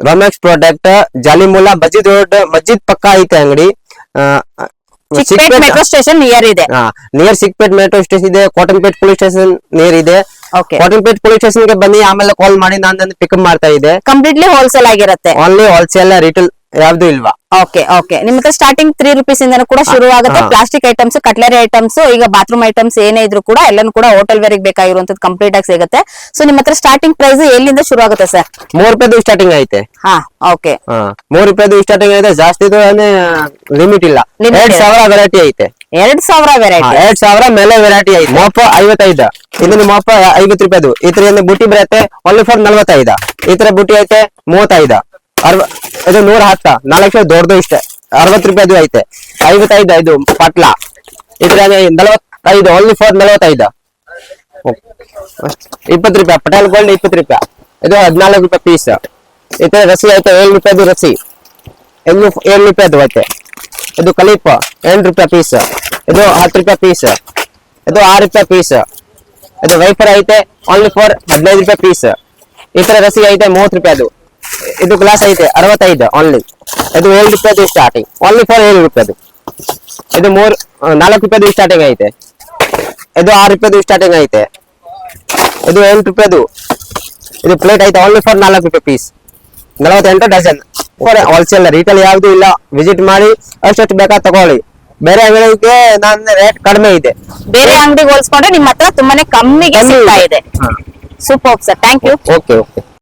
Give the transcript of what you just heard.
ರೊಮ್ಯಾಕ್ಸ್ product ಜಾಲಿಮೂಲ ಮಸ್ಜಿದ್ road ಮಸ್ಜಿದ್ ಪಕ್ಕ ಐತೆ ಅಂಗಡಿ. ಚಿಕ್ಕಪೇಟ್ ಮೆಟ್ರೋ ಸ್ಟೇಷನ್ ನಿಯರ್ ಇದೆ. ನಿಯರ್ ಚಿಕ್ಕಪೇಟ್ ಮೆಟ್ರೋ ಸ್ಟೇಷನ್ ಇದೆ. ಕಾಟನ್ಪೇಟ್ ಪೊಲೀಸ್ ಸ್ಟೇಷನ್ ನಿಯರ್ ಇದೆ. ಕಾಟನ್ಪೇಟ್ ಪೊಲೀಸ್ ಸ್ಟೇಷನ್ ಗೆ ಬನ್ನಿ, ಆಮೇಲೆ ಕಾಲ್ ಮಾಡಿ ನಾನು ಪಿಕಪ್ ಮಾಡ್ತಾ ಇದೆ. ಕಂಪ್ಲೀಟ್ಲಿ ಹೋಲ್ಸೇಲ್ ಆಗಿರುತ್ತೆ. ಓನ್ಲಿ ಹೋಲ್ಸೇಲ್, ರಿಟೇಲ್ ಯಾವ್ದು ಇಲ್ವಾ? ಓಕೆ ನಿಮ್ ಹತ್ರ ಸ್ಟಾರ್ಟಿಂಗ್ 3 rupees ಇಂದ ಕೂಡ ಶುರು ಆಗುತ್ತೆ. ಪ್ಲಾಸ್ಟಿಕ್ ಐಟಮ್ಸ್, ಕಟ್ಲರಿ ಐಟಮ್ಸ್, ಈಗ ಬಾತ್ರೂಮ್ ಐಟಮ್ಸ್ ಏನೇ ಇದ್ರು ಕೂಡ ಎಲ್ಲಾನು ಕೂಡ ಹೋಟೆಲ್ ವೇರ್ ಬೇಕಾಗಿರುವಂತದ್ದು ಕಂಪ್ಲೀಟ್ ಆಗಿ ಸಿಗುತ್ತೆ. ಸೊ ನಿಮ್ ಹತ್ರ ಸ್ಟಾರ್ಟಿಂಗ್ ಪ್ರೈಸ್ ಎಲ್ಲಿಂದ ಶುರು ಆಗುತ್ತೆ ಸರ್? 3 ರೂಪಾಯಿದು ಸ್ಟಾರ್ಟಿಂಗ್ ಐತೆ. ಓಕೆ 3 ರೂಪಾಯಿದು ಸ್ಟಾರ್ಟಿಂಗ್ ಐತೆ. ಜಾಸ್ತಿ ಲಿಮಿಟ್ ಇಲ್ಲ. 2000 ವೆರೈಟಿ ಐತೆ. 2000 ವೆರೈಟಿ. 2000 ಮೇಲೆ ವೆರೈಟಿ ಐತೆ. ಮೋಪ 55, ಇದನ್ನ ಮೋಪ 50 ರೂಪಾಯಿದು. ಈ ತರ ಬುಟ್ಟಿ ಬರುತ್ತೆ ಓನ್ಲಿ ಫಾರ್ 45. ಈ ತರ ಬುಟ್ಟಿ ಐತೆ 35. ಇದು 110, 4 ದೊಡ್ಡದು ಇಷ್ಟೇ. 60 ರೂಪಾಯಿದು ಐತೆ. 55 ಇದು ಪಟ್ಲ. ಇದ್ರ 45 ಓನ್ಲಿ ಫಾರ್ 45. 20 ರೂಪಾಯಿ ಪಟೇಲ್ ಗೋಲ್ಡ್ 20 ರೂಪಾಯಿ. ಇದು 14 ರೂಪಾಯಿ ಪೀಸ್. ಈ ತರ ರಸಿ ಐತೆ 7 ರೂಪಾಯಿದು ರಸಿ. 7 ರೂಪಾಯಿದು ಐತೆ. ಇದು ಕಲಿಪ್ 8 ರೂಪಾಯಿ ಪೀಸ್. ಇದು 10 ರೂಪಾಯಿ ಪೀಸ್. ಇದು 6 ರೂಪಾಯಿ ಪೀಸ್. ಇದು ವೈಫರ್ ಐತೆ ಓನ್ಲಿ ಫಾರ್ 15 ರೂಪಾಯಿ ಪೀಸ್. ಈ ತರ ರಸಿ ಐತೆ 30 ರೂಪಾಯಿದು. ಇದು ಗ್ಲಾಸ್ ಐತೆ 65 ಓನ್ಲಿ. ಇದು 7 ರೂಪಾಯಿದು ಸ್ಟಾರ್ಟಿಂಗ್ ಓನ್ಲಿ ಫಾರ್ 7 ರೂಪಾಯಿದು. ಇದು 4 ರೂಪಾಯಿದು ಸ್ಟಾರ್ಟಿಂಗ್ ಐತೆ. ಇದು 6 ರೂಪಾಯಿದು ಸ್ಟಾರ್ಟಿಂಗ್ ಐತೆ. ಇದು 8 ರೂಪಾಯಿದು. ಇದು ಪ್ಲೇಟ್ ಐತೆ ಓನ್ಲಿ ಫಾರ್ 4 ರೂಪಾಯಿ piece. 48 dozen. For wholesale, retail ಯಾವ್ದು ಇಲ್ಲ. ವಿಸಿಟ್ ಮಾಡಿ ಅಷ್ಟು ಬೇಕಾ ತಗೊಳ್ಳಿ. ಬೇರೆ ಅಂಗಡಿಗೆ ನನ್ನ ರೇಟ್ ಕಡಿಮೆ ಇದೆ. ಬೇರೆ ಅಂಗಡಿಗೆ ಹೋಲಿಸ್ಕೊಂಡ್ರೆ ನಿಮ್ಮ ಹತ್ರ ತುಂಬಾನೇ ಕಮ್ಮಿಗೆ ಸಿಗ್ತಾ ಇದೆ. Super sir, thank you. Okay.